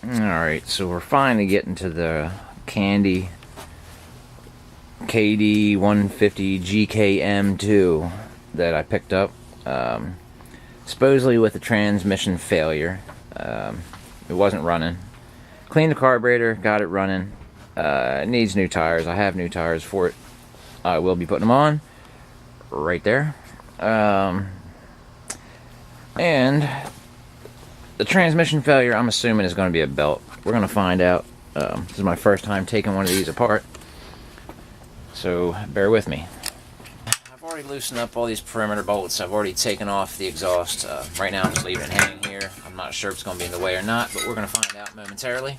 Alright, so we're finally getting to the Kandi KD 150 GKM2 that I picked up. Supposedly with a transmission failure. It wasn't running. Cleaned the carburetor, got it running. It needs new tires. I have new tires for it. I will be putting them on right there. And the transmission failure, I'm assuming, is going to be a belt. We're going to find out. This is my first time taking one of these apart, so bear with me. I've already loosened up all these perimeter bolts. I've already taken off the exhaust. Right now I'm just leaving it hanging here. I'm not sure if it's going to be in the way or not, but we're going to find out momentarily.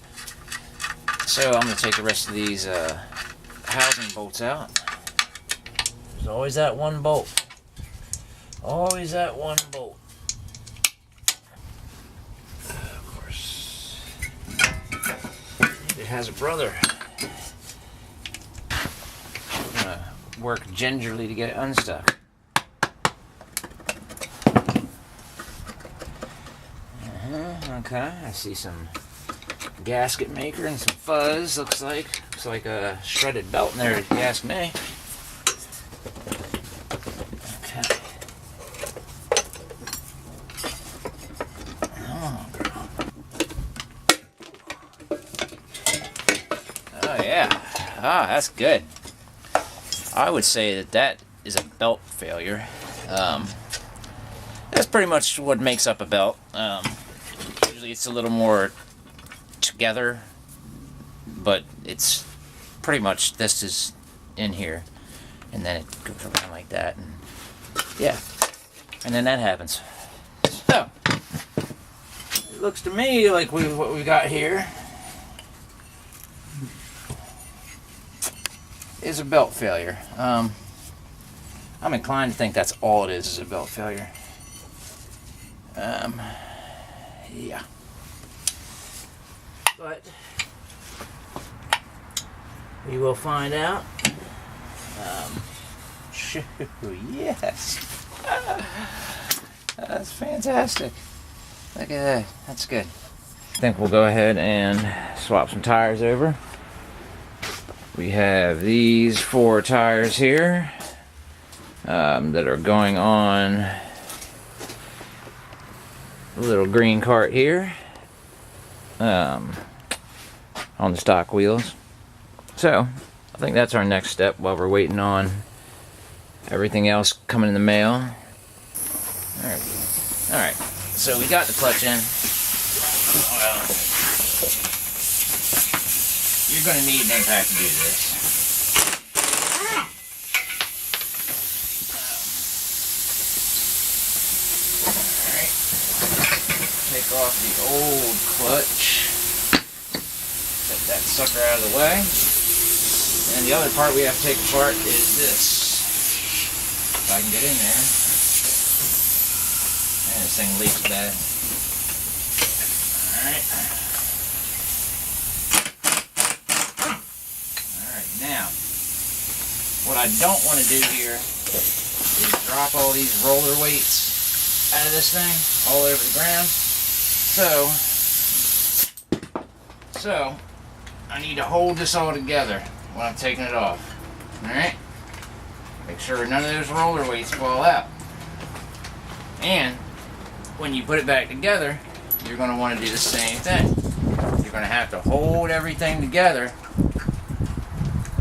So I'm going to take the rest of these housing bolts out. There's always that one bolt. Always that one bolt. Of course, it has a brother. I'm gonna work gingerly to get it unstuck. Okay, I see some gasket maker and some fuzz. Looks like a shredded belt in there to ask me. Ah, that's good. I would say that that is a belt failure. That's pretty much what makes up a belt. Usually it's a little more together, but it's pretty much, this is in here, and then it goes around like that, and yeah, and then that happens. So, it looks to me like what we got here is a belt failure. I'm inclined to think that's all it is a belt failure. Yeah. But we will find out. Yes. That's fantastic. Look at that. That's good. I think we'll go ahead and swap some tires over. We have these 4 tires here that are going on the little green cart here on the stock wheels. So I think that's our next step while we're waiting on everything else coming in the mail. Alright, so we got the clutch in. You're going to need an impact to do this. Alright. Take off the old clutch. Set that sucker out of the way. And the other part we have to take apart is this. If I can get in there. And this thing leaks bad. Alright. Now, what I don't want to do here is drop all these roller weights out of this thing all over the ground. So I need to hold this all together when I'm taking it off. Alright? Make sure none of those roller weights fall out. And when you put it back together, you're going to want to do the same thing. You're going to have to hold everything together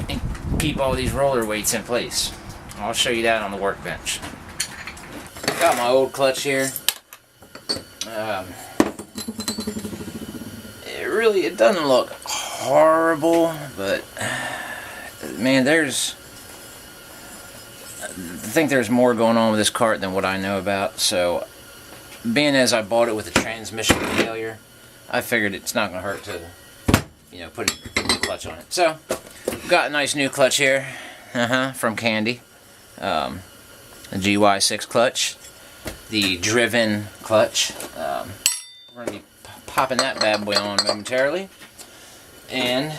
and keep all these roller weights in place. I'll show you that on the workbench. Got my old clutch here. It doesn't look horrible, but man, I think there's more going on with this cart than what I know about. So, being as I bought it with a transmission failure, I figured it's not going to hurt to, put a new clutch on it. So, we've got a nice new clutch here, from Kandi, the GY6 clutch, the driven clutch. We're going to be popping that bad boy on momentarily. And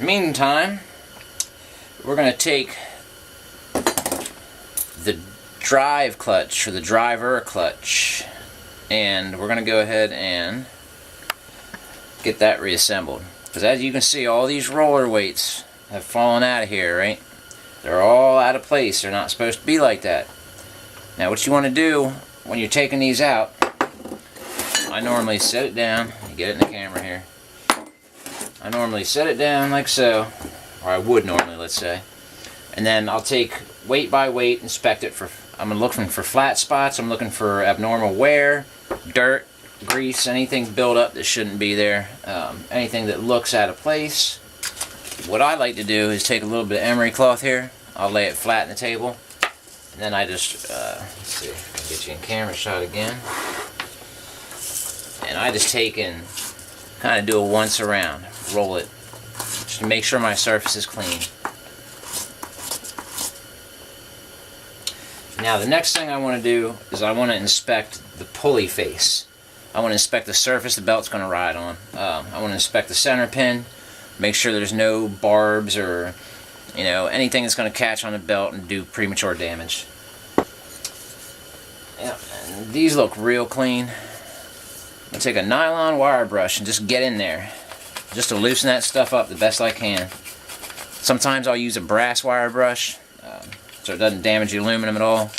meantime, we're going to take the drive clutch, or the driver clutch, and we're going to go ahead and get that reassembled. Because as you can see, all these roller weights have fallen out of here, right? They're all out of place. They're not supposed to be like that. Now what you want to do when you're taking these out, I normally set it down. You get it in the camera here. I normally set it down like so, or I would normally, let's say. And then I'll take weight by weight, inspect it for, I'm looking for flat spots, I'm looking for abnormal wear, dirt, grease, anything built up that shouldn't be there, anything that looks out of place. What I like to do is take a little bit of emery cloth here, I'll lay it flat on the table, and then I just, let's see, I'll get you in camera shot again, and I just take and kind of do a once around, roll it, just to make sure my surface is clean. Now the next thing I want to do is I want to inspect the pulley face. I want to inspect the surface the belt's going to ride on. I want to inspect the center pin, make sure there's no barbs or anything that's going to catch on the belt and do premature damage. Yeah, and these look real clean. I'm going to take a nylon wire brush and just get in there, just to loosen that stuff up the best I can. Sometimes I'll use a brass wire brush, so it doesn't damage the aluminum at all.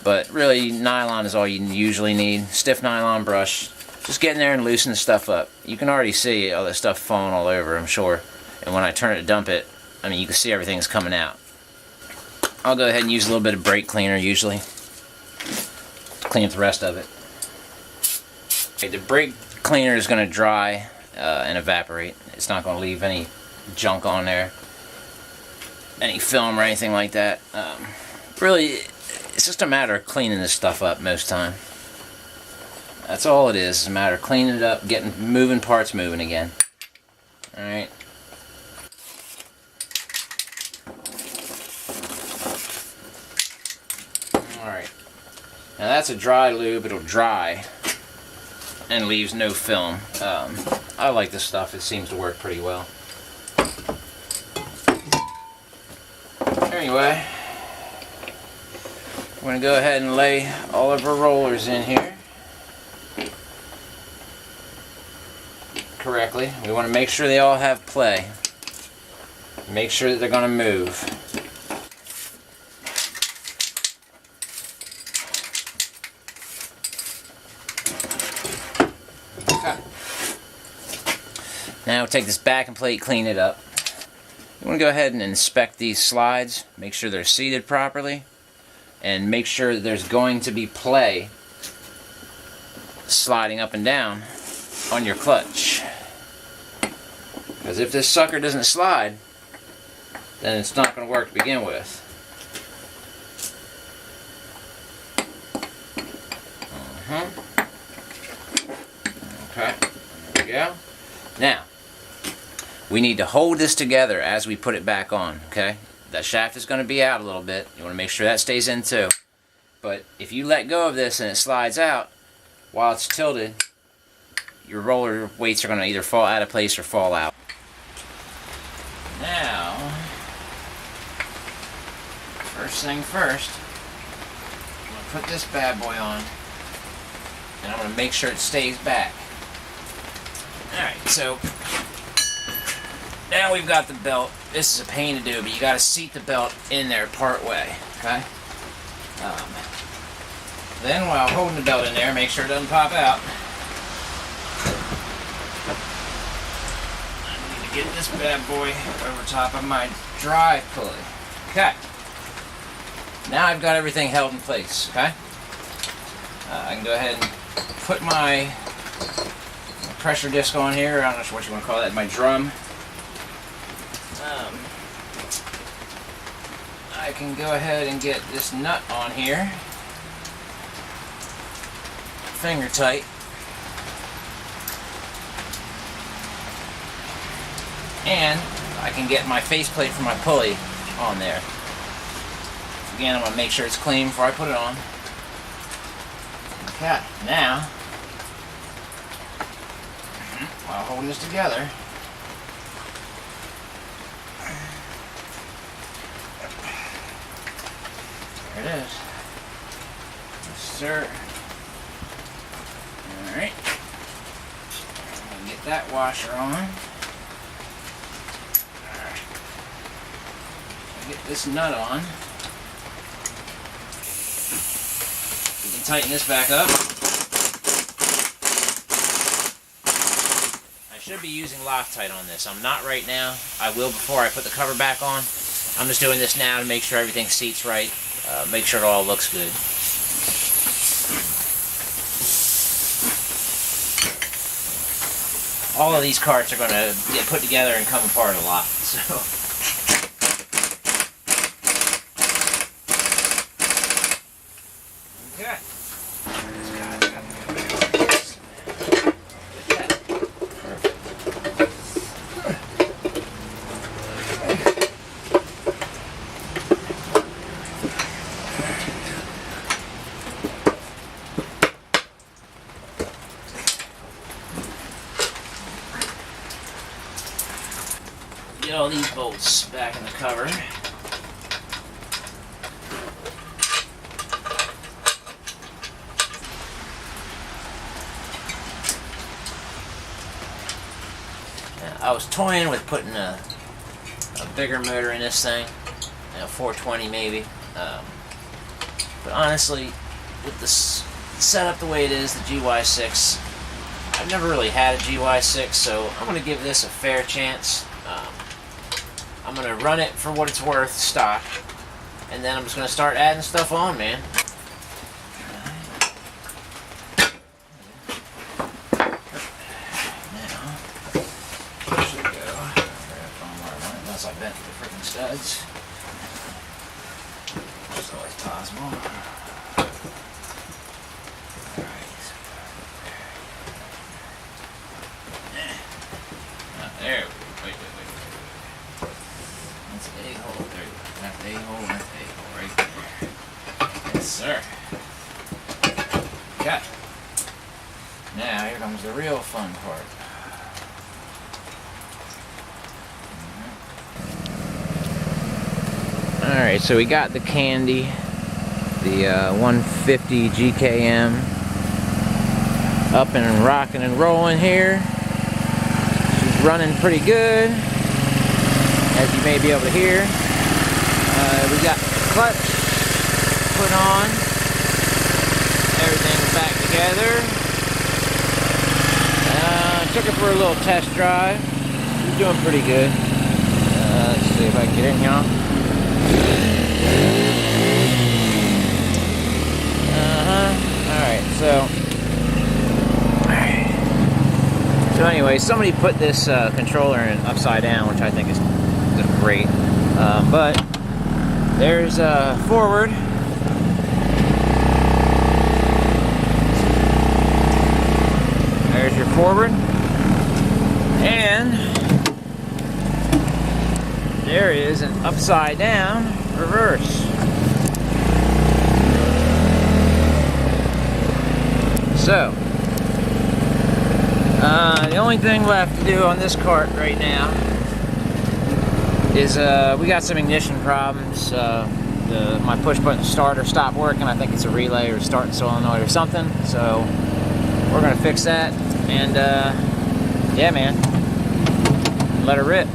But really, nylon is all you usually need. Stiff nylon brush. Just get in there and loosen the stuff up. You can already see all that stuff falling all over, I'm sure. And when I turn it to dump it, I mean, you can see everything's coming out. I'll go ahead and use a little bit of brake cleaner usually to clean up the rest of it. Okay, the brake cleaner is going to dry and evaporate. It's not going to leave any junk on there, any film or anything like that. Really, it's just a matter of cleaning this stuff up most time. That's all it is. It's a matter of cleaning it up, getting moving parts moving again. Alright. Alright. Now that's a dry lube. It'll dry and leaves no film. I like this stuff. It seems to work pretty well. Anyway, we're going to go ahead and lay all of our rollers in here correctly. We want to make sure they all have play. Make sure that they're going to move. Okay. Now we'll take this backing plate, clean it up. You want to go ahead and inspect these slides, make sure they're seated properly, and make sure that there's going to be play sliding up and down on your clutch. Because if this sucker doesn't slide, then it's not going to work to begin with. Okay, there we go. Now, we need to hold this together as we put it back on, okay? That shaft is going to be out a little bit. You want to make sure that stays in too. But if you let go of this and it slides out while it's tilted, your roller weights are going to either fall out of place or fall out. Now, first thing first, I'm going to put this bad boy on, and I'm going to make sure it stays back. Alright, so now we've got the belt. This is a pain to do, but you got to seat the belt in there part way, okay? Then while holding the belt in there, make sure it doesn't pop out. I need to get this bad boy over top of my drive pulley. Okay. Now I've got everything held in place, okay? I can go ahead and put my pressure disc on here. I don't know what you want to call that, my drum. I can go ahead and get this nut on here, finger tight, and I can get my faceplate for my pulley on there. Again, I'm going to make sure it's clean before I put it on. Okay, now, while holding this together, there it is. Yes, sir. Alright. that washer on. Get this nut on. We can tighten this back up. I should be using Loctite on this. I'm not right now. I will before I put the cover back on. I'm just doing this now to make sure everything seats right. Make sure it all looks good. All of these carts are going to get put together and come apart a lot. So. Okay. Get all these bolts back in the cover. I was toying with putting a bigger motor in this thing, 420 maybe. But honestly, with the setup the way it is, the GY6, I've never really had a GY6, so I'm going to give this a fair chance. I'm going to run it for what it's worth, stock, and then I'm just going to start adding stuff on, man. Unless I bent the freaking studs. Which is always possible. Alright. There we go. Wait. That's a hole. There you go. That's a hole. That's a hole right there. Yes, sir. Got it. Now here comes the real fun part. Alright, so we got the Kandi, the 150 GKM, up and rocking and rolling here. She's running pretty good, as you may be able to hear. We got the clutch put on, everything's back together. Took her for a little test drive. She's doing pretty good. Let's see if I can get in here. So anyway, somebody put this controller in upside down, which I think is great. But there's forward. There's your forward. And there is an upside down reverse. So, the only thing left to do on this cart right now is we got some ignition problems. My push button starter stopped working. I think it's a relay or start solenoid or something. So we're gonna fix that, and yeah, man, let her rip.